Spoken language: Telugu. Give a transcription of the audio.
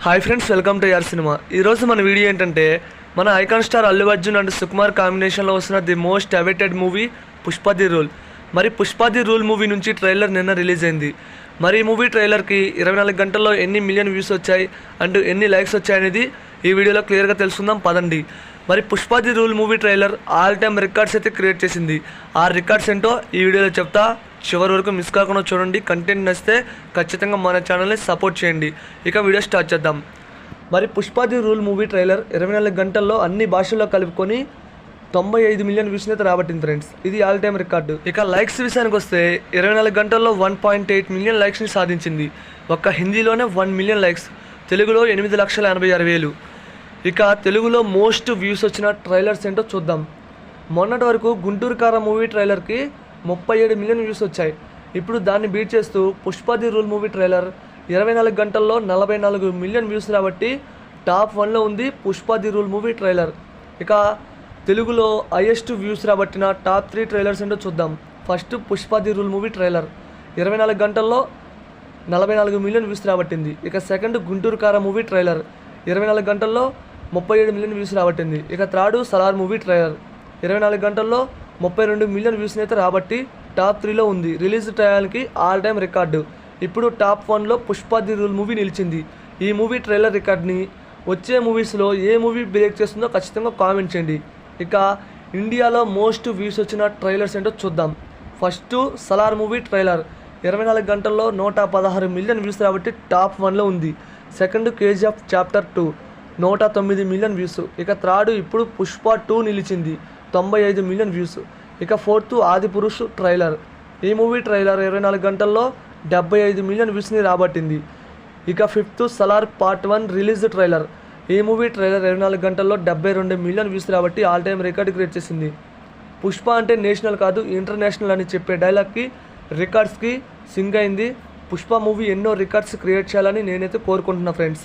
హాయ్ ఫ్రెండ్స్, వెల్కమ్ టు యార్ సినిమా. ఈరోజు మన వీడియో ఏంటంటే మన icon star Allu Arjun and Sukumar కాంబినేషన్లో వస్తున్న the most awaited movie Pushpa the rule. మరి పుష్ప ది రూల్ మూవీ నుంచి ట్రైలర్ నిన్న రిలీజ్ అయింది. మరి ఈ మూవీ ట్రైలర్కి 24 గంటల్లో ఎన్ని మిలియన్ వ్యూస్ వచ్చాయి అండ్ ఎన్ని లైక్స్ వచ్చాయి అనేది ఈ వీడియోలో క్లియర్గా తెలుసుకుందాం పదండి. మరి Pushpa the rule movie trailer all time records అయితే క్రియేట్ చేసింది. ఆ రికార్డ్స్ ఏంటో ఈ వీడియోలో చెప్తా, చివరి వరకు మిస్ కాకుండా చూడండి. కంటెంట్ నచ్చితే ఖచ్చితంగా మన ఛానల్ని సపోర్ట్ చేయండి. ఇక వీడియో స్టార్ట్ చేద్దాం. మరి Pushpa the rule movie trailer 24 గంటల్లో అన్ని భాషల్లో కలుపుకొని 95 మిలియన్ వ్యూస్ని అయితే రాబట్టింది ఫ్రెండ్స్. ఇది ఆల్ టైమ్ రికార్డు. ఇక లైక్స్ విషయానికి వస్తే 24 గంటల్లో 1.8 మిలియన్ లైక్స్ని సాధించింది. ఒక్క హిందీలోనే 1 మిలియన్ లైక్స్, తెలుగులో 8,86,000. ఇక తెలుగులో మోస్ట్ వ్యూస్ వచ్చిన ట్రైలర్స్ ఏంటో చూద్దాం. మొన్నటి వరకు గుంటూరు కారం మూవీ ట్రైలర్కి 37 మిలియన్ వ్యూస్ వచ్చాయి. ఇప్పుడు దాన్ని బీట్ చేస్తూ Pushpa the rule movie trailer 24 గంటల్లో 44 మిలియన్ వ్యూస్ రాబట్టి టాప్ 1లో ఉంది Pushpa the rule movie trailer. ఇక తెలుగులో హైయెస్ట్ వ్యూస్ రాబట్టిన టాప్ 3 ట్రైలర్స్ ఏంటో చూద్దాం. First Pushpa the rule movie trailer 24 గంటల్లో 44 మిలియన్ వ్యూస్ రాబట్టింది. ఇక సెకండ్ గుంటూరు కారం మూవీ ట్రైలర్ 24 గంటల్లో 37 మిలియన్ వ్యూస్ రాబట్టింది. ఇక థర్డ్ సలార్ మూవీ ట్రైలర్ 24 గంటల్లో 32 మిలియన్ వ్యూస్ని అయితే రాబట్టి టాప్ 3లో ఉంది. రిలీజ్ టైంకి ఆల్ టైమ్ రికార్డు. ఇప్పుడు టాప్ 1లో పుష్ప ది రూల్ మూవీ నిలిచింది. ఈ మూవీ ట్రైలర్ రికార్డ్ని వచ్చే మూవీస్లో ఏ మూవీ బ్రేక్ చేస్తుందో ఖచ్చితంగా కామెంట్ చేయండి. ఇక ఇండియాలో మోస్ట్ వ్యూస్ వచ్చిన ట్రైలర్స్ ఏంటో చూద్దాం. ఫస్ట్ సలార్ మూవీ ట్రైలర్ 24 గంటల్లో 116 మిలియన్ వ్యూస్ రాబట్టి టాప్ 1లో ఉంది. Second KGF chapter 2 109 million views. ఇక థర్డ్ ఇప్పుడు పుష్ప 2 నిలిచింది 95 మిలియన్ వ్యూస్. ఇక ఫోర్త్ ఆదిపురుష్ ట్రైలర్. ఈ మూవీ ట్రైలర్ 24 గంటల్లో 75 మిలియన్ వ్యూస్ని రాబట్టింది. ఇక fifth Salaar part 1 release trailer. ఈ మూవీ ట్రైలర్ 24 గంటల్లో 72 మిలియన్ వ్యూస్ రాబట్టి ఆల్ టైమ్ రికార్డ్ క్రియేట్ చేసింది. పుష్ప అంటే నేషనల్ కాదు ఇంటర్నేషనల్ అని చెప్పే డైలాగ్కి రికార్డ్స్కి సింగ్ అయింది. పుష్ప మూవీ ఎన్నో రికార్డ్స్ క్రియేట్ చేయాలని నేనైతే కోరుకుంటున్నా ఫ్రెండ్స్.